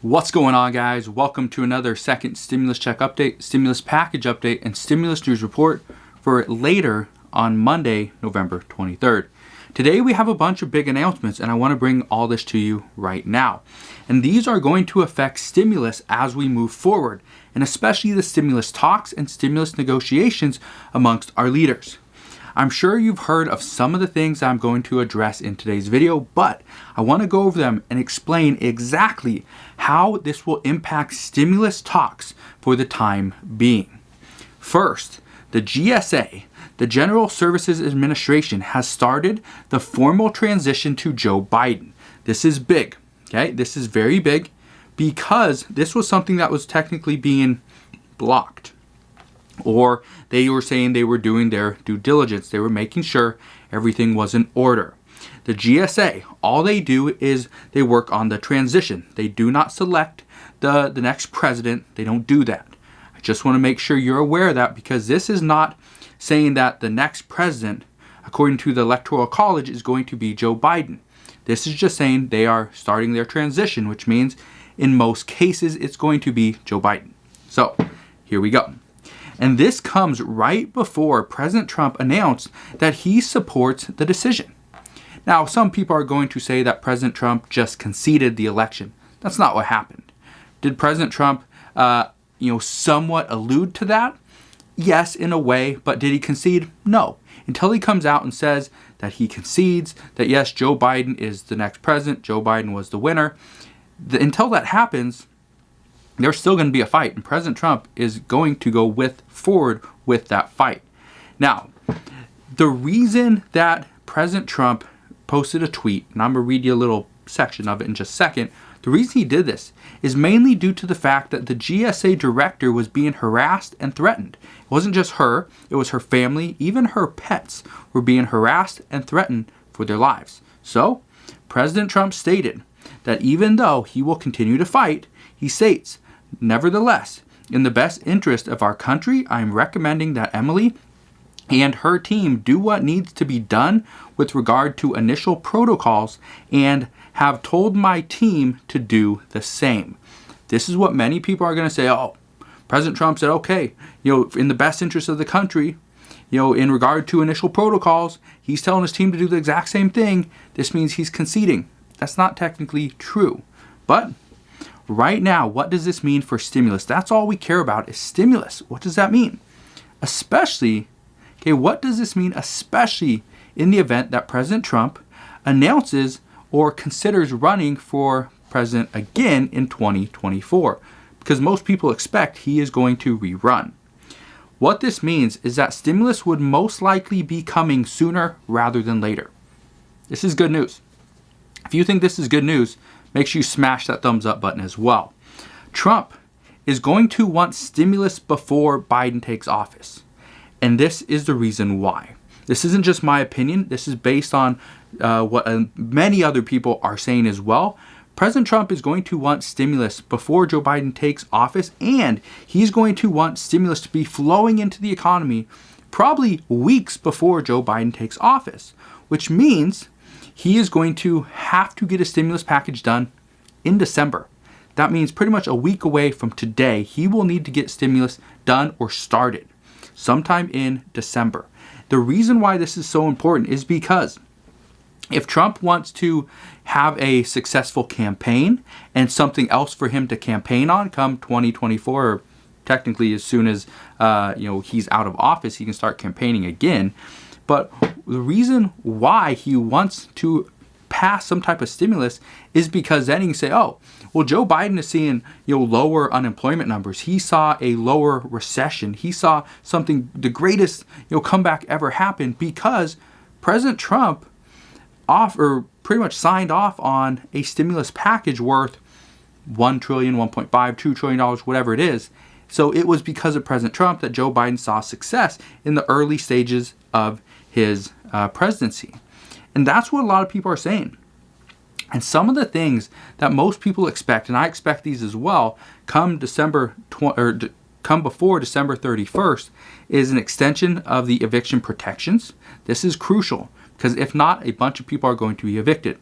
What's going on, guys? Welcome to another second stimulus check update, stimulus package update, and stimulus news report for later on Monday, November 23rd. Today we have a bunch of big announcements, and I want to bring all this to you right now. And these are going to affect stimulus as we move forward, and especially the stimulus talks and stimulus negotiations amongst our leaders. I'm sure you've heard of some of the things I'm going to address in today's video, but I want to go over them and explain exactly how this will impact stimulus talks for the time being. First, the GSA, the General Services Administration, has started the formal transition to Joe Biden. This is big, okay? This is very big because this was something that was technically being blocked. Or they were saying they were doing their due diligence. They were making sure everything was in order. The GSA, all they do is they work on the transition. They do not select the next president. They don't do that. I just want to make sure you're aware of that, because this is not saying that the next president, according to the Electoral College, is going to be Joe Biden. This is just saying they are starting their transition, which means in most cases it's going to be Joe Biden. So here we go. And this comes right before President Trump announced that he supports the decision. Now, some people are going to say that President Trump just conceded the election. That's not what happened. Did President Trump, somewhat allude to that? Yes, in a way, but did he concede? No. Until he comes out and says that he concedes that yes, Joe Biden is the next president, Joe Biden was the winner. Until that happens, there's still going to be a fight, and President Trump is going to go forward with that fight. Now, the reason that President Trump posted a tweet, and I'm going to read you a little section of it in just a second, the reason he did this is mainly due to the fact that the GSA director was being harassed and threatened. It wasn't just her, it was her family, even her pets were being harassed and threatened for their lives. So, President Trump stated that even though he will continue to fight, he states, "Nevertheless, in the best interest of our country, I am recommending that Emily and her team do what needs to be done with regard to initial protocols and have told my team to do the same." This is what many people are going to say, oh, President Trump said, okay, in the best interest of the country, in regard to initial protocols, he's telling his team to do the exact same thing. This means he's conceding. That's not technically true. But right now, what does this mean for stimulus? That's all we care about is stimulus. What does that mean? What does this mean especially in the event that President Trump announces or considers running for president again in 2024? Because most people expect he is going to rerun. What this means is that stimulus would most likely be coming sooner rather than later. This is good news. If you think this is good news, make sure you smash that thumbs up button as well. Trump is going to want stimulus before Biden takes office. And this is the reason why. This isn't just my opinion. This is based on what many other people are saying as well. President Trump is going to want stimulus before Joe Biden takes office, and he's going to want stimulus to be flowing into the economy probably weeks before Joe Biden takes office, which means he is going to have to get a stimulus package done in December. That means pretty much a week away from today, he will need to get stimulus done or started sometime in December. The reason why this is so important is because if Trump wants to have a successful campaign and something else for him to campaign on come 2024, or technically as soon as he's out of office, he can start campaigning again. But the reason why he wants to pass some type of stimulus is because then he can say, oh, well, Joe Biden is seeing lower unemployment numbers. He saw a lower recession. He saw something, the greatest comeback ever happened, because President Trump pretty much signed off on a stimulus package worth $1 trillion, $1.5, $2 trillion, whatever it is. So it was because of President Trump that Joe Biden saw success in the early stages of his presidency. And that's what a lot of people are saying. And some of the things that most people expect, and I expect these as well, come before December 31st, is an extension of the eviction protections. This is crucial because if not, a bunch of people are going to be evicted.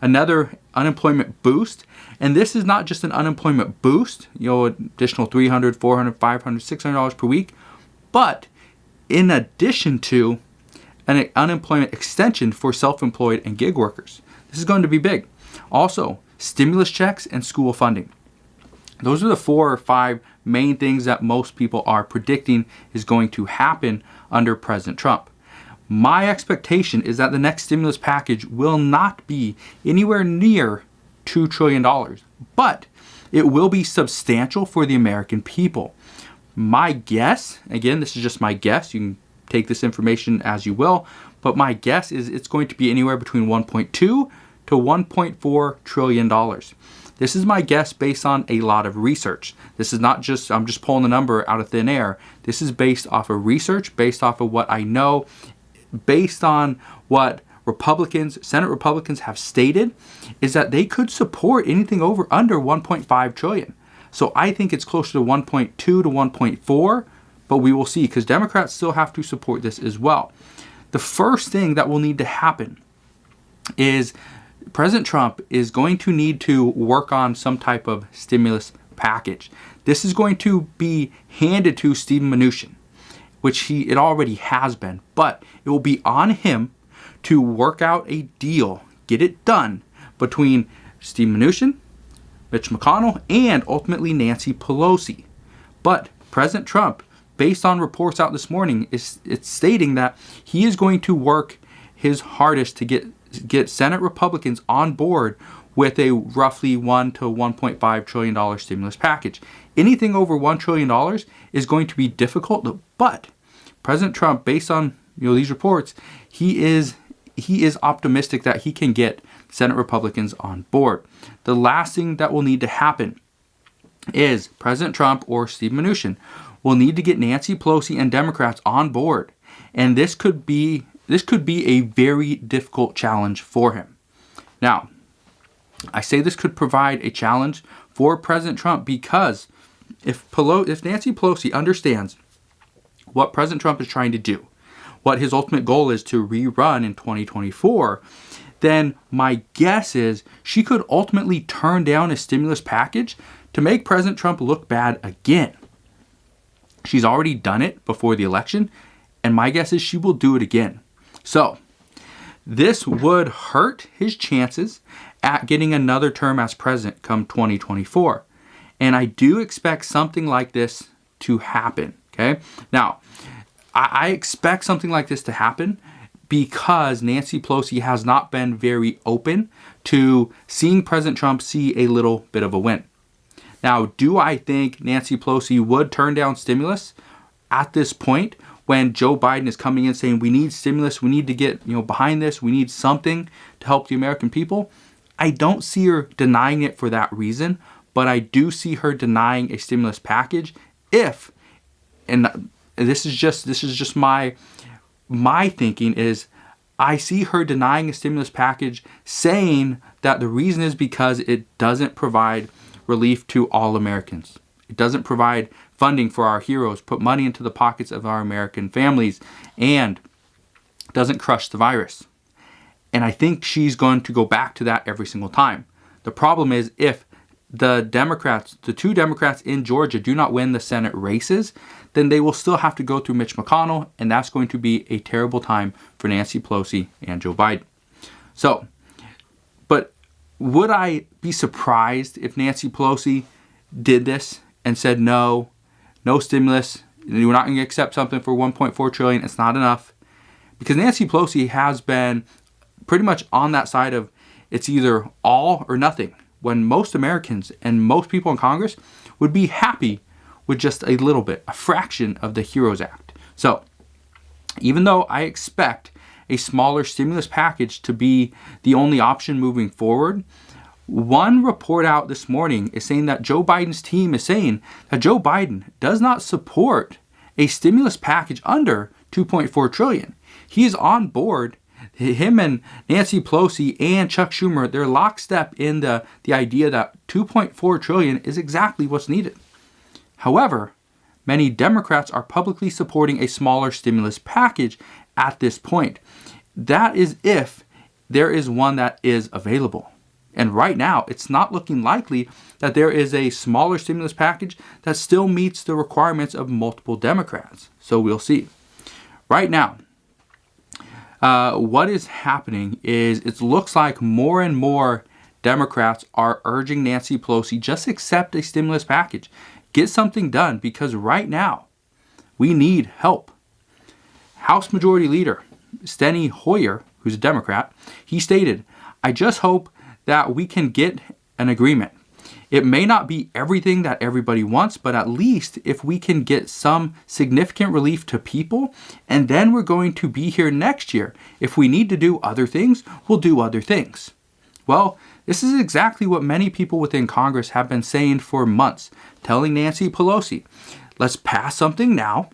another unemployment boost. And this is not just an unemployment boost, additional $300, $400, $500, $600 per week, but in addition to an unemployment extension for self-employed and gig workers. This is going to be big. Also, stimulus checks and school funding. Those are the 4 or 5 main things that most people are predicting is going to happen under President Trump. My expectation is that the next stimulus package will not be anywhere near $2 trillion, but it will be substantial for the American people. My guess, again, this is just my guess, you can take this information as you will, but my guess is it's going to be anywhere between $1.2 to $1.4 trillion. This is my guess based on a lot of research. This is not just, I'm just pulling the number out of thin air. This is based off of research, based off of what I know, based on what Senate Republicans have stated, is that they could support anything under 1.5 trillion. So I think it's closer to 1.2 to 1.4, but we will see because Democrats still have to support this as well. The first thing that will need to happen is President Trump is going to need to work on some type of stimulus package. This is going to be handed to Steven Mnuchin, which it already has been, but it will be on him to work out a deal, get it done between Steven Mnuchin, Mitch McConnell, and ultimately Nancy Pelosi. But President Trump, based on reports out this morning, it's stating that he is going to work his hardest to get Senate Republicans on board with a roughly $1 to $1.5 trillion stimulus package. Anything over $1 trillion is going to be difficult, but President Trump, based on these reports, he is optimistic that he can get Senate Republicans on board. The last thing that will need to happen is President Trump or Steven Mnuchin will need to get Nancy Pelosi and Democrats on board, and this could be a very difficult challenge for him. Now, I say this could provide a challenge for President Trump because if Nancy Pelosi understands what President Trump is trying to do, what his ultimate goal is to rerun in 2024, then my guess is she could ultimately turn down a stimulus package to make President Trump look bad again. She's already done it before the election, and my guess is she will do it again. So, this would hurt his chances at getting another term as president come 2024. And I do expect something like this to happen, okay? Now, I expect something like this to happen because Nancy Pelosi has not been very open to seeing President Trump see a little bit of a win. Now, do I think Nancy Pelosi would turn down stimulus at this point when Joe Biden is coming in saying we need stimulus, we need to get behind this, we need something to help the American people? I don't see her denying it for that reason, but I do see her denying a stimulus package if, and this is just my thinking is, I see her denying a stimulus package saying that the reason is because it doesn't provide relief to all Americans. It doesn't provide funding for our heroes, put money into the pockets of our American families, and doesn't crush the virus. And I think she's going to go back to that every single time. The problem is if the two Democrats in Georgia do not win the Senate races, then they will still have to go through Mitch McConnell, and that's going to be a terrible time for Nancy Pelosi and Joe Biden. So, but would I be surprised if Nancy Pelosi did this and said no stimulus, we're not going to accept something for $1.4 trillion, it's not enough? Because Nancy Pelosi has been pretty much on that side of it's either all or nothing, when most Americans and most people in Congress would be happy with just a little bit, a fraction of the HEROES Act. So, even though I expect a smaller stimulus package to be the only option moving forward, one report out this morning is saying that Joe Biden's team is saying that Joe Biden does not support a stimulus package under $2.4 trillion. He is on board. Him and Nancy Pelosi and Chuck Schumer, they're lockstep in the idea that $2.4 trillion is exactly what's needed. However, many Democrats are publicly supporting a smaller stimulus package at this point. That is if there is one that is available. And right now, it's not looking likely that there is a smaller stimulus package that still meets the requirements of multiple Democrats. So we'll see. Right now, what is happening is it looks like more and more Democrats are urging Nancy Pelosi, just accept a stimulus package. Get something done, because right now, we need help. House Majority Leader Steny Hoyer, who's a Democrat, he stated, "I just hope that we can get an agreement. It may not be everything that everybody wants, but at least if we can get some significant relief to people, and then we're going to be here next year. If we need to do other things, we'll do other things." Well, this is exactly what many people within Congress have been saying for months, telling Nancy Pelosi, let's pass something now.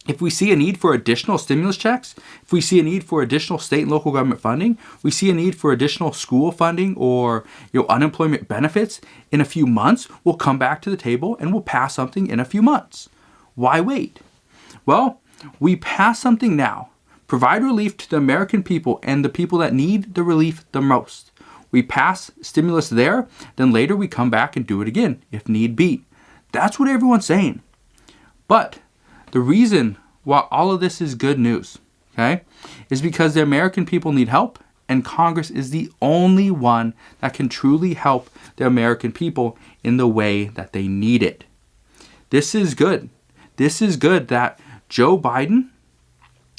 If we see a need for additional stimulus checks, if we see a need for additional state and local government funding, we see a need for additional school funding or unemployment benefits in a few months, we'll come back to the table and we'll pass something in a few months. Why wait? Well, we pass something now, provide relief to the American people and the people that need the relief the most. We pass stimulus there, then later we come back and do it again if need be. That's what everyone's saying. But the reason why all of this is good news, okay, is because the American people need help, and Congress is the only one that can truly help the American people in the way that they need it. This is good. This is good that Joe Biden,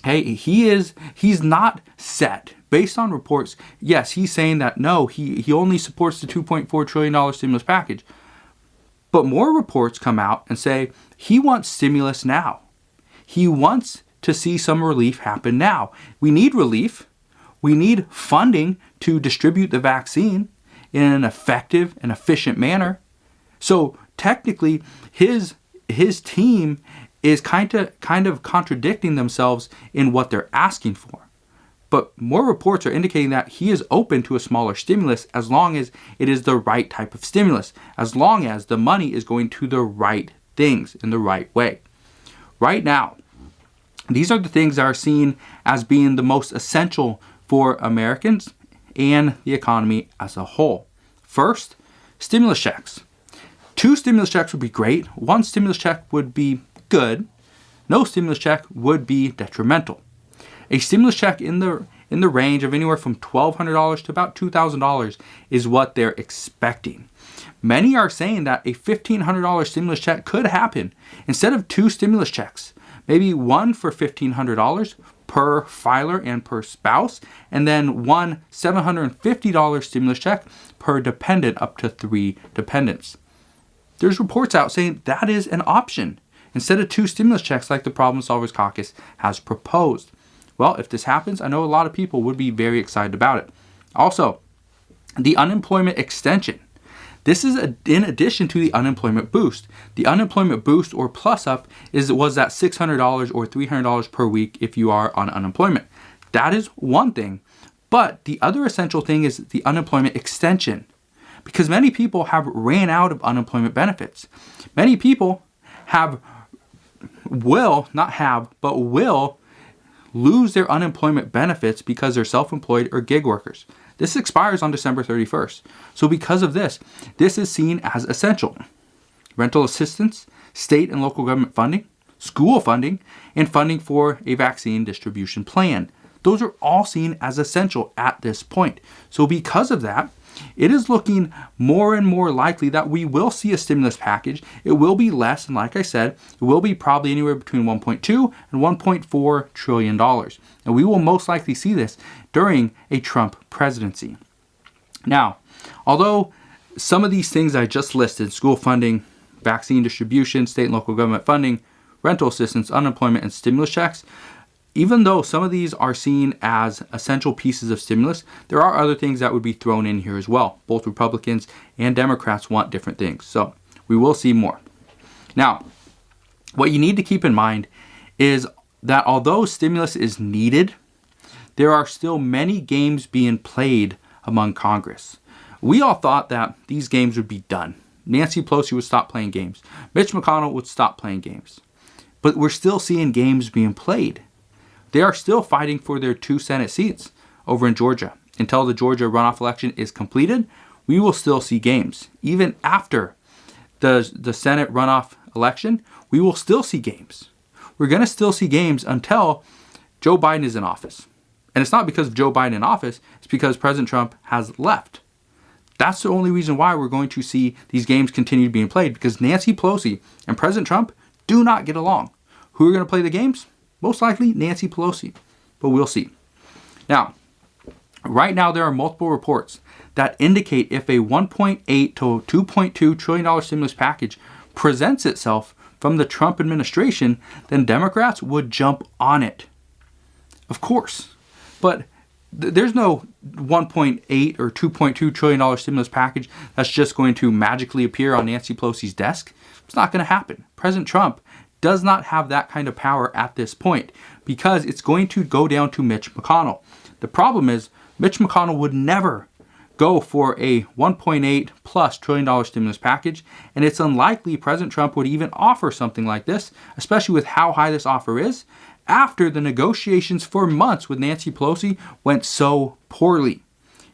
hey, he's not set. Based on reports, yes, he's saying that no, he only supports the $2.4 trillion stimulus package. But more reports come out and say he wants stimulus now. He wants to see some relief happen now. We need relief. We need funding to distribute the vaccine in an effective and efficient manner. So technically, his team is kind of contradicting themselves in what they're asking for. But more reports are indicating that he is open to a smaller stimulus as long as it is the right type of stimulus, as long as the money is going to the right things in the right way. Right now, these are the things that are seen as being the most essential for Americans and the economy as a whole. First, stimulus checks. 2 stimulus checks would be great. 1 stimulus check would be good. No stimulus check would be detrimental. A stimulus check in the range of anywhere from $1,200 to about $2,000 is what they're expecting. Many are saying that a $1,500 stimulus check could happen instead of 2 stimulus checks. Maybe one for $1,500 per filer and per spouse, and then one $750 stimulus check per dependent, up to 3 dependents. There's reports out saying that is an option instead of 2 stimulus checks like the Problem Solvers Caucus has proposed. Well, if this happens, I know a lot of people would be very excited about it. Also, the unemployment extension. This is in addition to the unemployment boost. The unemployment boost or plus up was that $600 or $300 per week if you are on unemployment. That is one thing. But the other essential thing is the unemployment extension, because many people have ran out of unemployment benefits. Many people will lose their unemployment benefits because they're self-employed or gig workers. This expires on December 31st. So because of this is seen as essential. Rental assistance, state and local government funding, school funding, and funding for a vaccine distribution plan. Those are all seen as essential at this point. So because of that, it is looking more and more likely that we will see a stimulus package. It will be less, and like I said, it will be probably anywhere between $1.2 and $1.4 trillion. And we will most likely see this during a Trump presidency. Now, although some of these things I just listed, school funding, vaccine distribution, state and local government funding, rental assistance, unemployment, and stimulus checks, even though some of these are seen as essential pieces of stimulus, there are other things that would be thrown in here as well. Both Republicans and Democrats want different things. So we will see more. Now, what you need to keep in mind is that although stimulus is needed, there are still many games being played among Congress. We all thought that these games would be done. Nancy Pelosi would stop playing games. Mitch McConnell would stop playing games. But we're still seeing games being played. They are still fighting for their 2 Senate seats over in Georgia until the Georgia runoff election is completed, we will still see games. Even after the Senate runoff election, we will still see games. We're going to still see games until Joe Biden is in office. And it's not because of Joe Biden in office, it's because President Trump has left. That's the only reason why we're going to see these games continue being played, because Nancy Pelosi and President Trump do not get along. Who are going to play the games? Most likely Nancy Pelosi, but we'll see. Now, right now there are multiple reports that indicate if a $1.8 to $2.2 trillion stimulus package presents itself from the Trump administration, then Democrats would jump on it. Of course. But there's no $1.8 or $2.2 trillion stimulus package that's just going to magically appear on Nancy Pelosi's desk. It's not going to happen. President Trump does not have that kind of power at this point because it's going to go down to Mitch McConnell. The problem is Mitch McConnell would never go for a $1.8 plus trillion stimulus package, and it's unlikely President Trump would even offer something like this, especially with how high this offer is, after the negotiations for months with Nancy Pelosi went so poorly.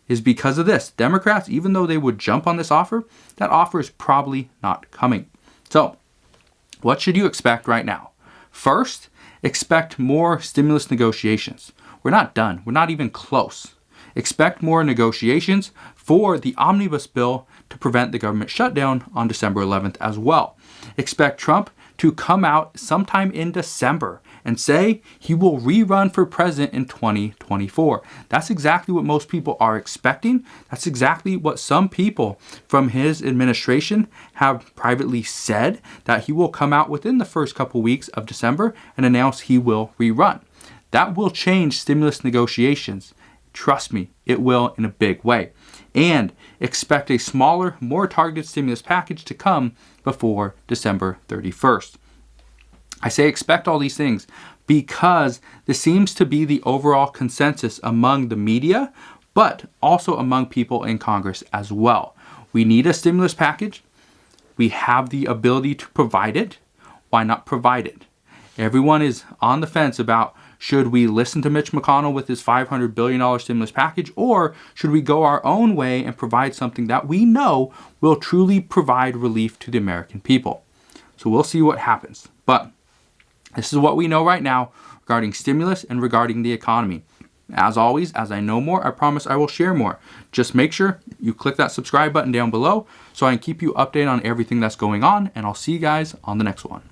Is because of this. Democrats, even though they would jump on this offer, that offer is probably not coming. So, what should you expect right now? First, expect more stimulus negotiations. We're not done. We're not even close. Expect more negotiations for the omnibus bill to prevent the government shutdown on December 11th as well. Expect Trump to come out sometime in December and say he will rerun for president in 2024. That's exactly what most people are expecting. That's exactly what some people from his administration have privately said, that he will come out within the first couple weeks of December and announce he will rerun. That will change stimulus negotiations. Trust me, it will in a big way. And expect a smaller, more targeted stimulus package to come before December 31st. I say expect all these things because this seems to be the overall consensus among the media, but also among people in Congress as well. We need a stimulus package. We have the ability to provide it. Why not provide it? Everyone is on the fence about, should we listen to Mitch McConnell with his $500 billion stimulus package, or should we go our own way and provide something that we know will truly provide relief to the American people? So we'll see what happens. But this is what we know right now regarding stimulus and regarding the economy. As always, as I know more, I promise I will share more. Just make sure you click that subscribe button down below so I can keep you updated on everything that's going on, and I'll see you guys on the next one.